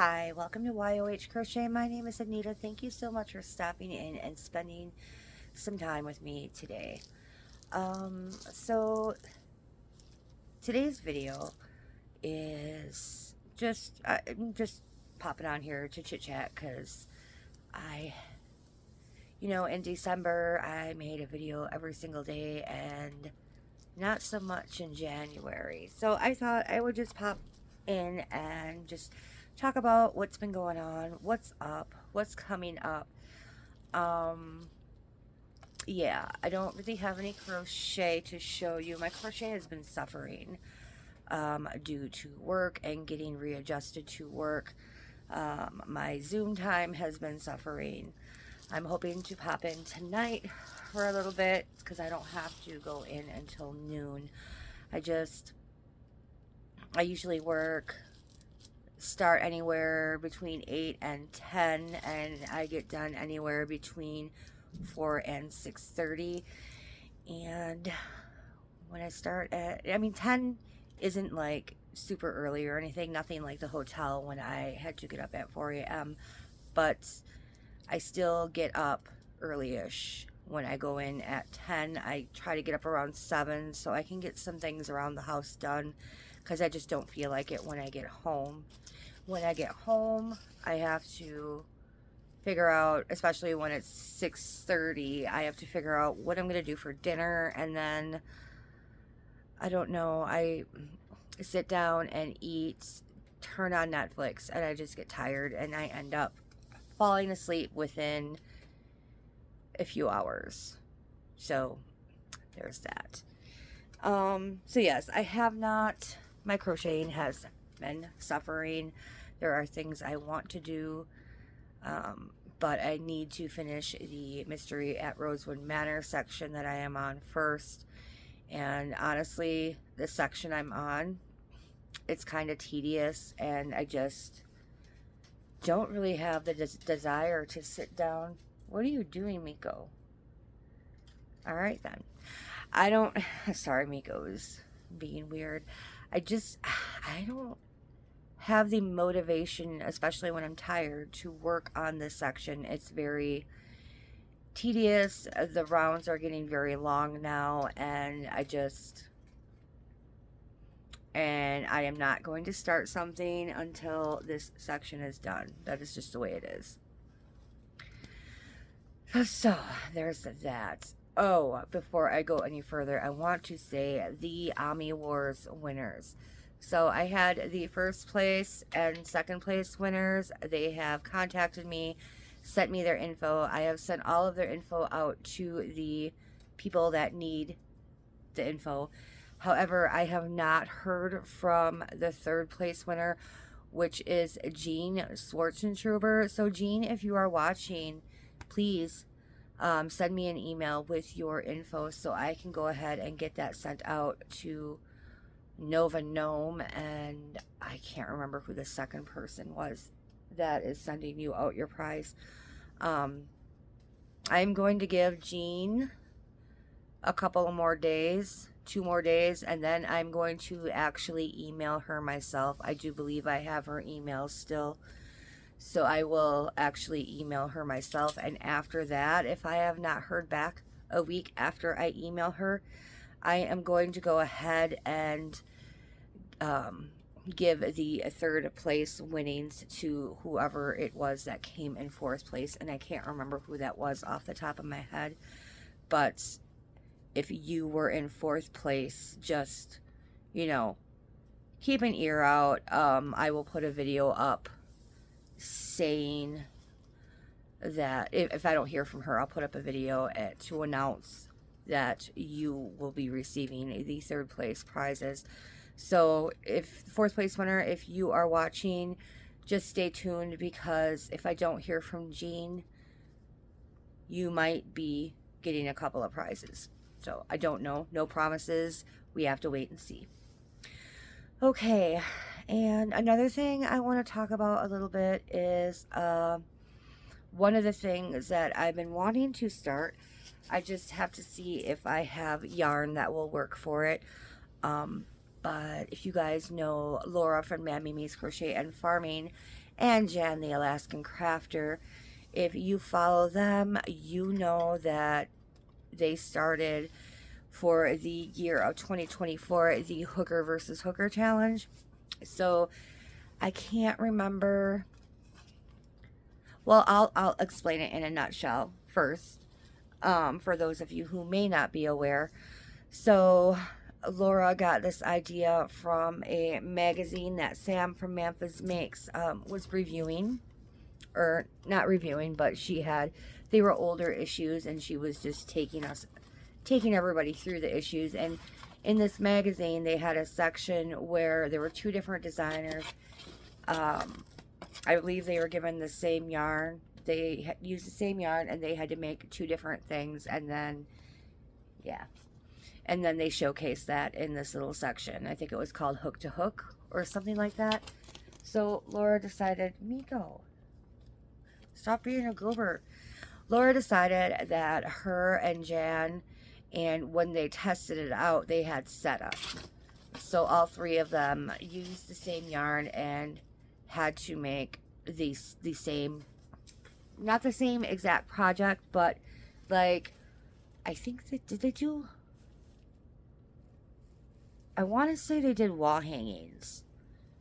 Hi, welcome to YOH Crochet. My name is Anita. Thank you so much for stopping in and spending some time with me today. So today's video is just I'm just popping on here to chit chat because I, in December I made a video every single day and not so much in January. So I thought I would just pop in and just talk about what's been going on, what's up, what's coming up. Um, yeah, I don't really have any crochet to show you. My crochet has been suffering due to work and getting readjusted to work. My Zoom time has been suffering. I'm hoping to pop in tonight for a little bit because I don't have to go in until noon. I usually start anywhere between 8 and 10, and I get done anywhere between 4 and 6:30. And when I start at, 10 isn't like super early or anything, nothing like the hotel when I had to get up at 4 a.m. But I still get up early-ish when I go in at 10. I try to get up around 7 so I can get some things around the house done because I just don't feel like it when I get home. When I get home, I have to figure out, especially when it's 6:30, I have to figure out what I'm going to do for dinner, and then, I don't know, I sit down and eat, turn on Netflix, and I just get tired, and I end up falling asleep within a few hours. So, there's that. So yes, my crocheting has been suffering. There are things I want to do, but I need to finish the Mystery at Rosewood Manor section that I am on first. And honestly, the section I'm on, it's kind of tedious, and I just don't really have the desire to sit down. What are you doing, Miko? All right, then. Sorry, Miko is being weird. I don't have the motivation, especially when I'm tired, to work on this section. It's very tedious. The rounds are getting very long now, and I am not going to start something until this section is done. That is just the way it is. So, there's that. Oh, before I go any further, I want to say the Ami Wars winners. So I had the first place and second place winners. They have contacted me, sent me their info. I have sent all of their info out to the people that need the info. However, I have not heard from the third place winner, which is Jean Schwarzentruber. So Jean, if you are watching, please send me an email with your info so I can go ahead and get that sent out to Nova Gnome, and I can't remember who the second person was that is sending you out your prize. I'm going to give Jean a couple of more days, 2 more days, and then I'm going to actually email her myself. I do believe I have her email still, so I will actually email her myself. And after that, if I have not heard back a week after I email her, I am going to go ahead and give the third place winnings to whoever it was that came in fourth place. And I can't remember who that was off the top of my head. But if you were in fourth place, just, keep an ear out. I will put a video up saying that if I don't hear from her, I'll put up a video to announce that you will be receiving the third place prizes. So if fourth place winner, if you are watching, just stay tuned, because if I don't hear from Jean, you might be getting a couple of prizes. So I don't know, no promises. We have to wait and see. Okay, and another thing I want to talk about a little bit is one of the things that I've been wanting to start. I just have to see if I have yarn that will work for it. But if you guys know Laura from Mad Mimi's Crochet and Farming, and Jan the Alaskan Crafter. If you follow them, you know that they started for the year of 2024 the Hooker versus Hooker challenge. So I can't remember. Well, I'll explain it in a nutshell first, for those of you who may not be aware. So Laura got this idea from a magazine that Sam from Memphis Makes was reviewing, or not reviewing, but they were older issues, and she was just taking everybody through the issues. And in this magazine, they had a section where there were two different designers. I believe they were given the same yarn. They used the same yarn, and they had to make two different things, and then, yeah. And then they showcased that in this little section. I think it was called Hook to Hook or something like that. So Laura decided, Miko, stop being a goober. Laura decided that her and Jan, and when they tested it out, they had setup. So all three of them used the same yarn and had to make the same, not the same exact project, but like, I think I want to say they did wall hangings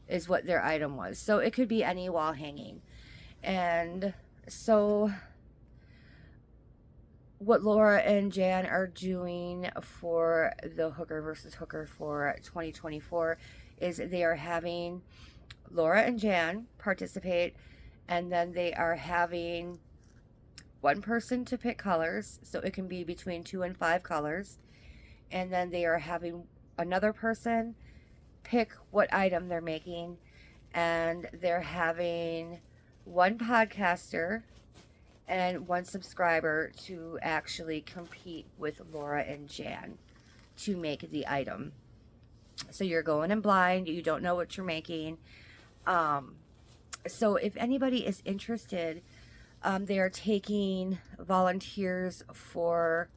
is what their item was. So it could be any wall hanging. And so what Laura and Jan are doing for the Hooker versus Hooker for 2024 is they are having Laura and Jan participate, and then they are having one person to pick colors, so it can be between 2 and 5 colors, and then they are having another person pick what item they're making, and they're having one podcaster and one subscriber to actually compete with Laura and Jan to make the item. So you're going in blind, you don't know what you're making. So if anybody is interested, they are taking volunteers for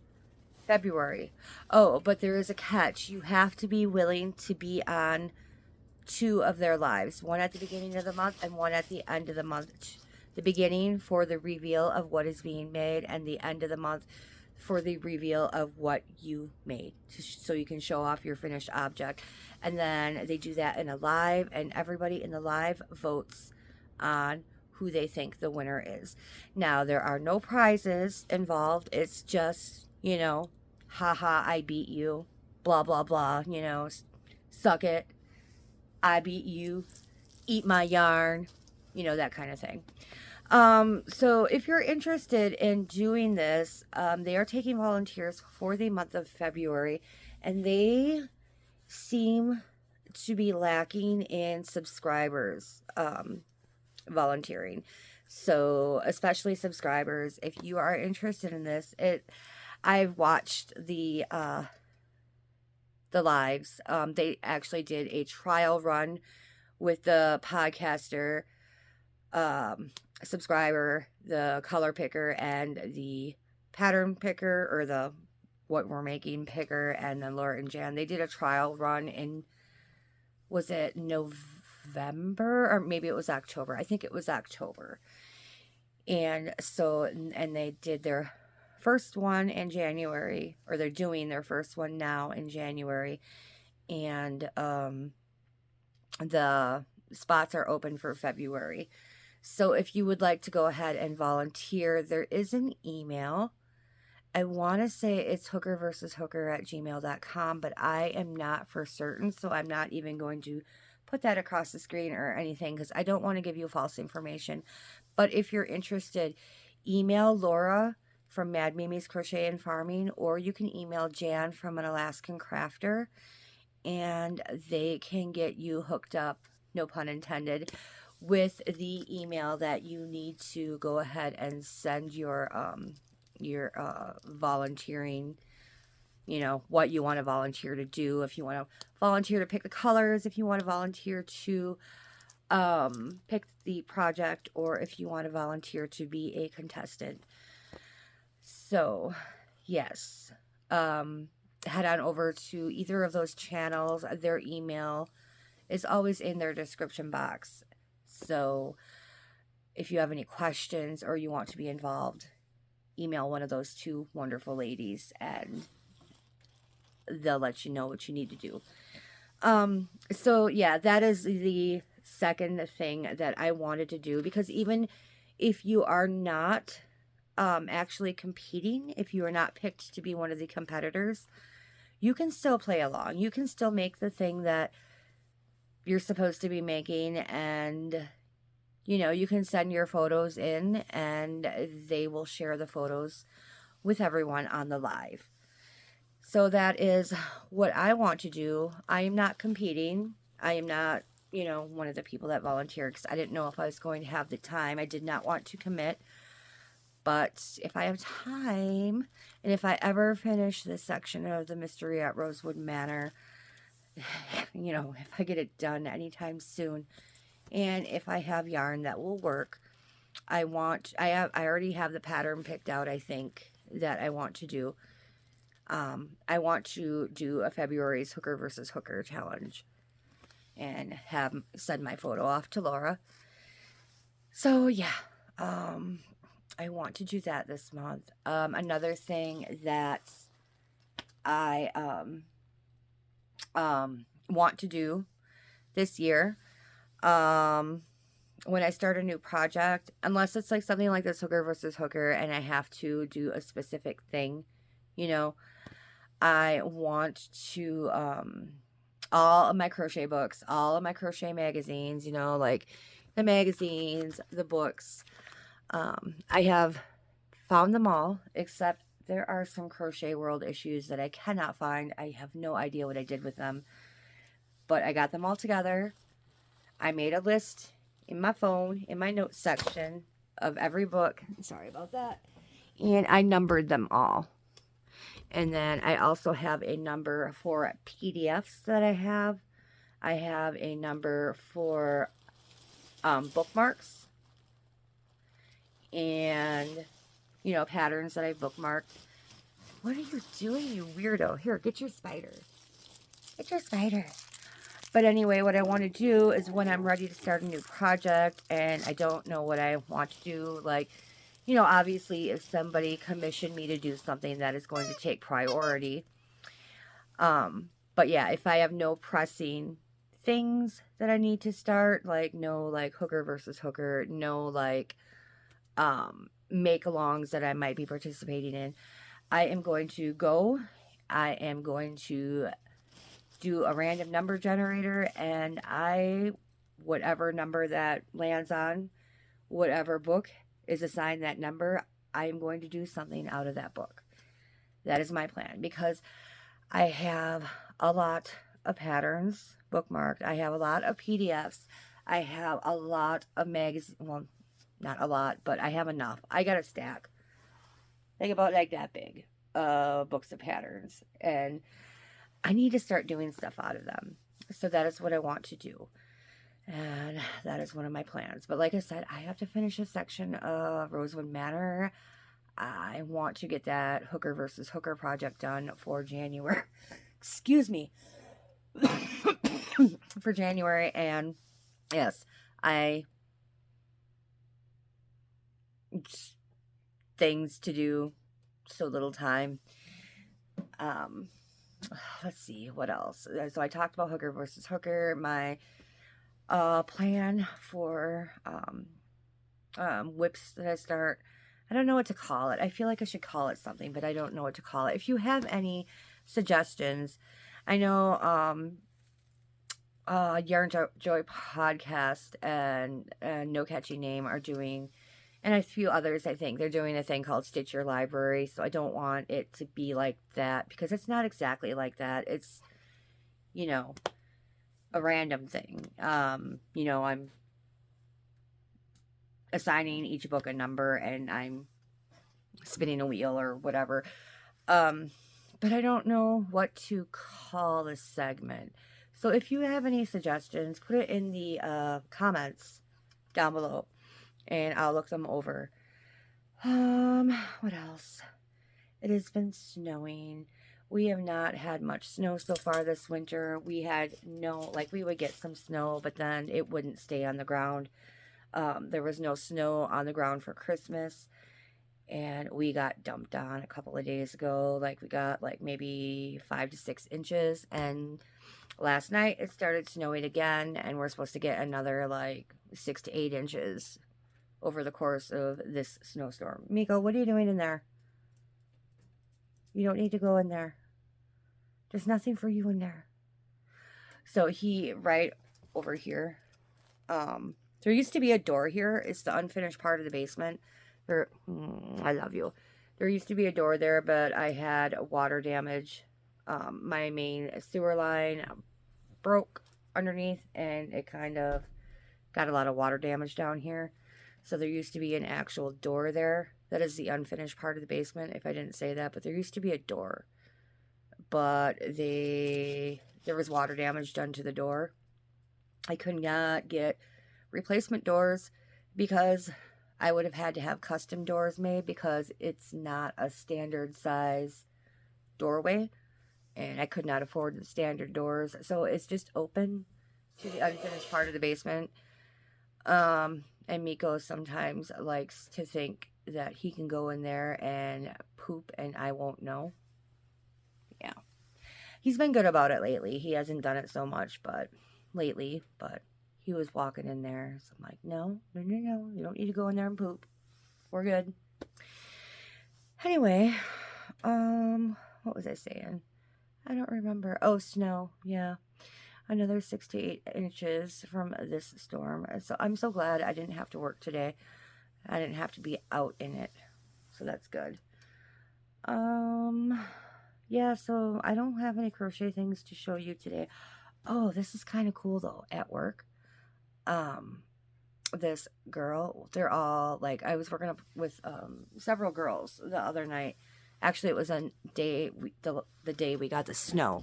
February. Oh, but there is a catch. You have to be willing to be on 2 of their lives, one at the beginning of the month and one at the end of the month. The beginning for the reveal of what is being made, and the end of the month for the reveal of what you made, so you can show off your finished object. And then they do that in a live, and everybody in the live votes on who they think the winner is. Now, there are no prizes involved. It's just, haha, I beat you, blah blah blah, suck it, I beat you, eat my yarn, that kind of thing. So if you're interested in doing this, they are taking volunteers for the month of February, and they seem to be lacking in subscribers, volunteering. So especially subscribers, if you are interested in this, I've watched the lives. They actually did a trial run with the podcaster, subscriber, the color picker, and the pattern picker, or the what we're making picker, and then Laura and Jan. They did a trial run in, was it November, or maybe it was October? I think it was October. And so, and they did their first one in January, or they're doing their first one now in January, and the spots are open for February. So if you would like to go ahead and volunteer, there is an email. I want to say it's hookerversushooker@gmail.com, but I am not for certain, so I'm not even going to put that across the screen or anything, because I don't want to give you false information. But if you're interested, email Laura from Mad Mimi's Crochet and Farming, or you can email Jan from An Alaskan Crafter, and they can get you hooked up, no pun intended, with the email that you need to go ahead and send your volunteering, what you want to volunteer to do. If you want to volunteer to pick the colors, if you want to volunteer to pick the project, or if you want to volunteer to be a contestant. So yes, head on over to either of those channels. Their email is always in their description box. So if you have any questions or you want to be involved, email one of those two wonderful ladies and they'll let you know what you need to do. So yeah, that is the second thing that I wanted to do, because even if you are not actually competing, if you are not picked to be one of the competitors, you can still play along. You can still make the thing that you're supposed to be making, and you know, you can send your photos in and they will share the photos with everyone on the live. So that is what I want to do. I am not competing. I am not, you know, one of the people that volunteered because I didn't know if I was going to have the time. I did not want to commit. But if I have time, and if I ever finish this section of the mystery at Rosewood Manor, you know, if I get it done anytime soon, and if I have yarn that will work, I already have the pattern picked out, I think, that I want to do. I want to do a February's Hooker versus Hooker challenge and send my photo off to Laura. So yeah, I want to do that this month. Another thing that I want to do this year, when I start a new project, unless it's like something like this Hooker versus Hooker and I have to do a specific thing, you know, I want to all of my crochet books, all of my crochet magazines, you know, like the magazines, the books, I have found them all, except there are some Crochet World issues that I cannot find. I have no idea what I did with them, but I got them all together. I made a list in my phone, in my notes section of every book. Sorry about that. And I numbered them all. And then I also have a number for PDFs that I have. I have a number for bookmarks and, you know, patterns that I bookmarked. What are you doing, you weirdo? Here, get your spider. Get your spider. But anyway, what I want to do is when I'm ready to start a new project and I don't know what I want to do, like, you know, obviously if somebody commissioned me to do something, that is going to take priority. But yeah, if I have no pressing things that I need to start, like no like Hooker versus Hooker, no like make-alongs that I might be participating in, I am going to go. I am going to do a random number generator, and whatever number that lands on, whatever book is assigned that number, I am going to do something out of that book. That is my plan, because I have a lot of patterns bookmarked. I have a lot of PDFs. I have a lot of magazines. Well, not a lot, but I have enough. I got a stack. Think about like that big books of patterns. And I need to start doing stuff out of them. So that is what I want to do. And that is one of my plans. But like I said, I have to finish a section of Rosewood Manor. I want to get that Hooker versus Hooker project done for January. Excuse me. For January. And yes, things to do, so little time. Let's see, what else? So I talked about Hooker versus Hooker. My plan for whips that I start. I don't know what to call it. I feel like I should call it something, but I don't know what to call it. If you have any suggestions, I know Yarn Joy podcast and No Catchy Name are doing, and a few others, I think, they're doing a thing called Stitch Your Library. So I don't want it to be like that, because it's not exactly like that. It's, you know, a random thing. You know, I'm assigning each book a number and I'm spinning a wheel or whatever. But I don't know what to call this segment. So if you have any suggestions, put it in the comments down below and I'll look them over. What else? It has been snowing. We have not had much snow so far this winter. We had we would get some snow, but then it wouldn't stay on the ground. There was no snow on the ground for Christmas, and we got dumped on a couple of days ago. Like, we got like maybe 5 to 6 inches, and last night it started snowing again, and we're supposed to get another like 6 to 8 inches over the course of this snowstorm. Miko, what are you doing in there? You don't need to go in there. There's nothing for you in there. So he, right over here, there used to be a door here. It's the unfinished part of the basement. I love you. There used to be a door there, but I had water damage. My main sewer line broke underneath, and it kind of got a lot of water damage down here. So there used to be an actual door there. That is the unfinished part of the basement, if I didn't say that. But there used to be a door. But there was water damage done to the door. I could not get replacement doors because I would have had to have custom doors made, because it's not a standard size doorway, and I could not afford the standard doors. So it's just open to the unfinished part of the basement. And Miko sometimes likes to think that he can go in there and poop and I won't know. Yeah. He's been good about it lately. He hasn't done it so much, but he was walking in there. So I'm like, no. You don't need to go in there and poop. We're good. Anyway, what was I saying? I don't remember. Oh, snow. Yeah. Another 6 to 8 inches from this storm. So I'm so glad I didn't have to work today. I didn't have to be out in it. So that's good. Yeah, so I don't have any crochet things to show you today. Oh, this is kind of cool though, at work. This girl, they're all like, I was working up with several girls the other night. Actually, it was a day, the day we got the snow,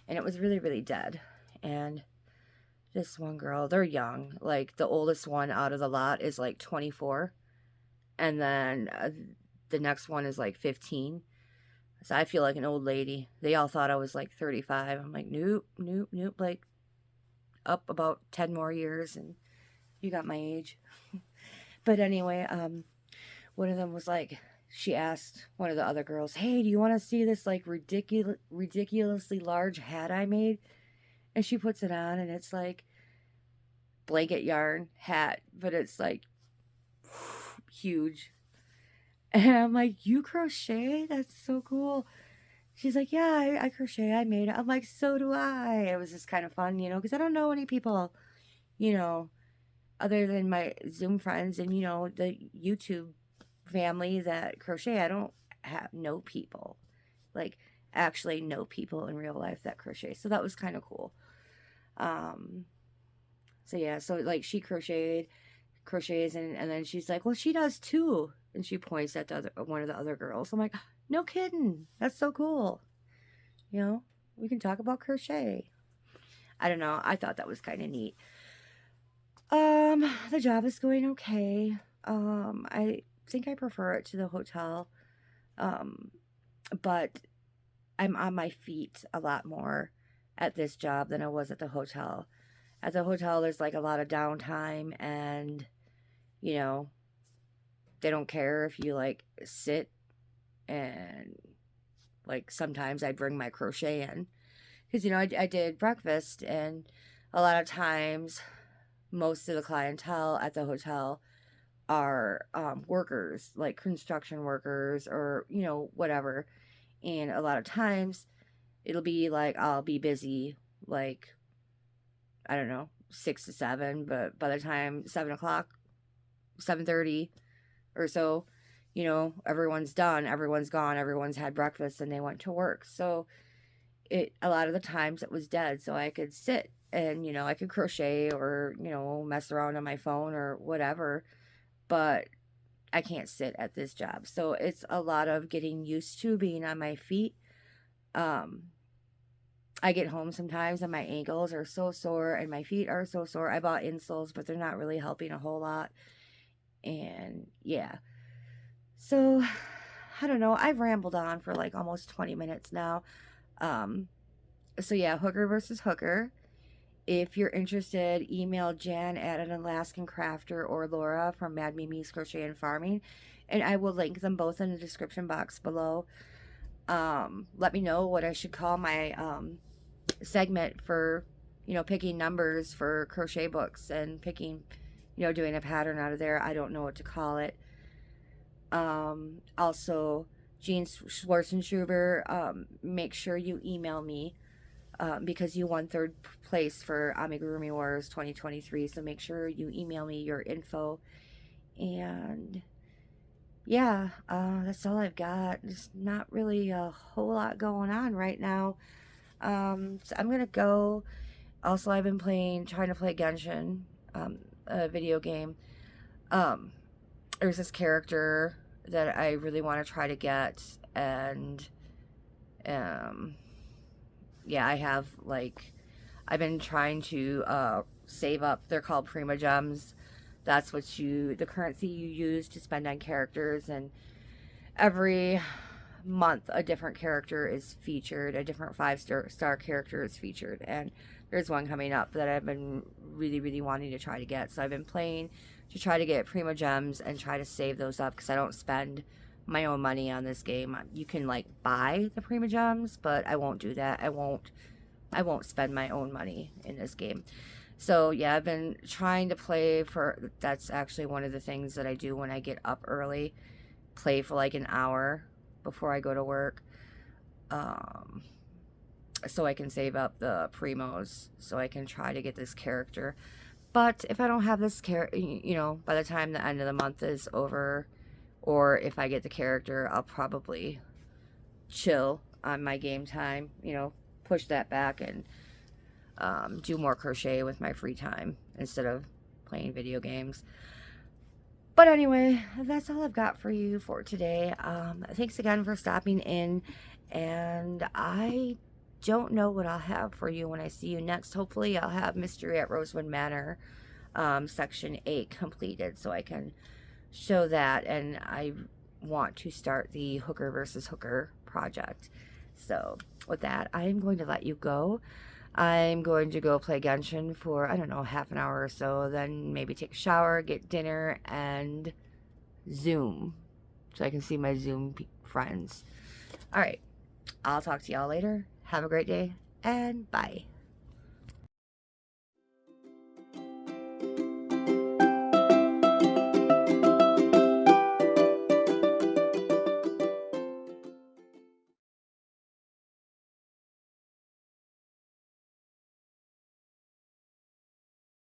and it was really, really dead. And this one girl, they're young. Like, the oldest one out of the lot is like 24, and then the next one is like 15. So I feel like an old lady. They all thought I was like 35. I'm like, nope. Like, up about 10 more years, and you got my age. But anyway, one of them was like, she asked one of the other girls, hey, do you want to see this like ridiculously large hat I made? And she puts it on, and it's like blanket yarn hat, but it's like huge. And I'm like, you crochet? That's so cool. She's like, yeah, I crochet. I made it. I'm like, so do I. It was just kind of fun, because I don't know any people, other than my Zoom friends and, the YouTube family that crochet. I don't know people, like actually know people in real life that crochet. So that was kind of cool. So yeah, so like she crochets and then she's like, well, she does too. And she points at one of the other girls. I'm like, no kidding. That's so cool. We can talk about crochet. I don't know. I thought that was kind of neat. The job is going okay. I think I prefer it to the hotel. But I'm on my feet a lot more at this job than I was at the hotel. At the hotel, there's like a lot of downtime, and, they don't care if you like sit, and like sometimes I bring my crochet in because, I did breakfast, and a lot of times most of the clientele at the hotel are workers, like construction workers or, whatever. And a lot of times it'll be like, I'll be busy, like, I don't know, 6 to 7, but by the time 7 o'clock, 7:30 or so, everyone's done, everyone's gone, everyone's had breakfast, and they went to work. So a lot of the times it was dead, so I could sit and, I could crochet or, mess around on my phone or whatever, but I can't sit at this job. So it's a lot of getting used to being on my feet. I get home sometimes and my ankles are so sore and my feet are so sore. I bought insoles, but they're not really helping a whole lot. And yeah. So I don't know. I've rambled on for like almost 20 minutes now. So yeah, hooker versus hooker. If you're interested, email Jan at an Alaskan Crafter or Laura from Mad Mimi's Crochet and Farming, and I will link them both in the description box below. Let me know what I should call my segment for, picking numbers for crochet books and picking, doing a pattern out of there. I don't know what to call it. Also, Jean Schwarzenschuber, make sure you email me because you won third place for Amigurumi Wars 2023. So make sure you email me your info. And yeah, that's all I've got. There's not really a whole lot going on right now. So I'm gonna go. Also, I've been trying to play Genshin, a video game. Um, there's this character that I really want to try to get, and yeah, I've been trying to save up. They're called Prima Gems. That's the currency you use to spend on characters, and every month a different character is featured, a different five-star character is featured, and there's one coming up that I've been really wanting to try to get. So I've been playing to try to get Prima Gems and try to save those up because I don't spend my own money on this game. You can like buy the Prima Gems, but I won't do that. I won't spend my own money in this game. So yeah, I've been trying to play that's actually one of the things that I do when I get up early. Play for like an hour before I go to work. So I can save up the primos so I can try to get this character. But if I don't have this character, by the time the end of the month is over, or if I get the character, I'll probably chill on my game time, push that back and do more crochet with my free time instead of playing video games. But anyway, that's all I've got for you for today. Thanks again for stopping in, and I don't know what I'll have for you when I see you next. Hopefully I'll have Mystery at Rosewood Manor section 8 completed so I can show that, and I want to start the Hooker versus Hooker project. So with that, I am going to let you go. I'm going to go play Genshin for, I don't know, half an hour or so, then maybe take a shower, get dinner, and Zoom so I can see my Zoom friends. Alright, I'll talk to y'all later. Have a great day, and bye.